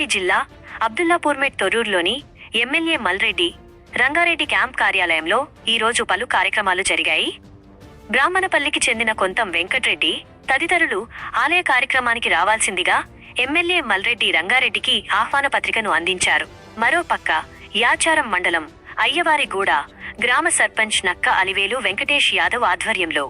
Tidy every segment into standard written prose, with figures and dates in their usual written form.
రంగారెడ్డి జిల్లా Abdullapurmet తొర్రూరులోని MLA Malreddy Rangareddy camp కార్యాలయంలో ఈరోజు పలు కార్యక్రమాలు జరిగాయి. బ్రాహ్మణపల్లికి చెందిన కొంతం వెంకట్రెడ్డి తదితరులు ఆలయ కార్యక్రమానికి రావాల్సిందిగా ఎమ్మెల్యే మల్రెడ్డి రంగారెడ్డికి ఆహ్వాన పత్రికను అందించారు. మరోపక్క యాచారం మండలం అయ్యవారిగూడ గ్రామ సర్పంచ్ నక్క అలివేలు వెంకటేష్ యాదవ్ ఆధ్వర్యంలో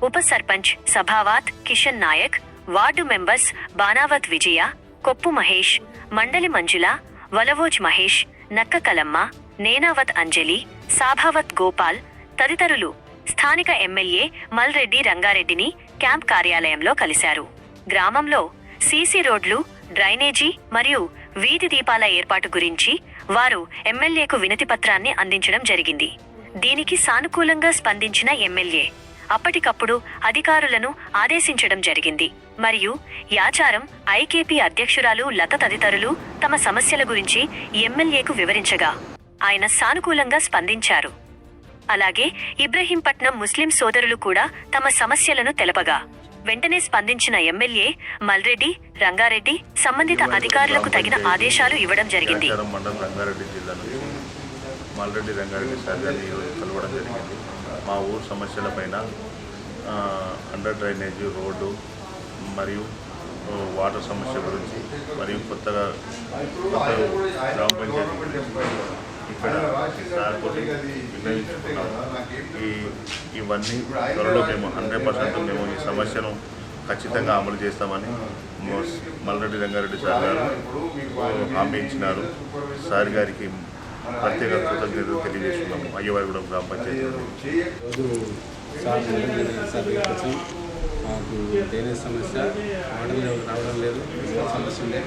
ఉప సర్పంచ్ సభావాత్ కిషన్ నాయక్, వార్డు మెంబర్స్ బానావత్ విజయ, కొప్పు మహేష్, మండలి మంజుల, వలవోజ్ మహేష్, నక్క కలమ్మ, నేనావత్ అంజలి, సాభావత్ గోపాల్ తదితరులు స్థానిక ఎమ్మెల్యే మల్రెడ్డి రంగారెడ్డిని క్యాంప్ కార్యాలయంలో కలిశారు. గ్రామంలో సీసీ రోడ్లు, డ్రైనేజీ మరియు వీధి దీపాల ఏర్పాటు గురించి వారు ఎమ్మెల్యేకు వినతిపత్రాన్ని అందించడం జరిగింది. దీనికి సానుకూలంగా స్పందించిన ఎమ్మెల్యే అప్పటికప్పుడు అధికారులను ఆదేశించడం జరిగింది. మరియు యాచారం ఐకేపీ అధ్యక్షురాలు లత తదితరులు తమ సమస్యల గురించి ఎమ్మెల్యేకు వివరించగా ఆయన సానుకూలంగా స్పందించారు. అలాగే ఇబ్రహీంపట్నం ముస్లిం సోదరులు కూడా తమ సమస్యలను తెలపగా వెంటనే స్పందించిన ఎమ్మెల్యే మల్రెడ్డి రంగారెడ్డి సంబంధిత అధికారులకు తగిన ఆదేశాలు ఇవ్వడం జరిగింది. మా ఊరు సమస్యలపైన అండర్ డ్రైనేజీ రోడ్డు మరియు వాటర్ సమస్య గురించి మరియు కొత్తగా గ్రామ పంచాయతీ ఇక్కడ సార్తోటి విన్నవించుకున్నాము. ఇవన్నీ త్వరలో మేము 100% మేము ఈ సమస్యను ఖచ్చితంగా అమలు చేస్తామని మల్రెడ్డి రంగారెడ్డి సార్ గారు హామీ ఇచ్చినారు. సార్ గారికి ప్రత్యేక కృతజ్ఞతలు తెలియజేస్తున్నాము. అయ్యవారిగూడ గ్రామ పంచాయతీ మాకు డ్రైనేజ్ సమస్య, వాటర్ రావడం లేదు, సమస్య ఉండే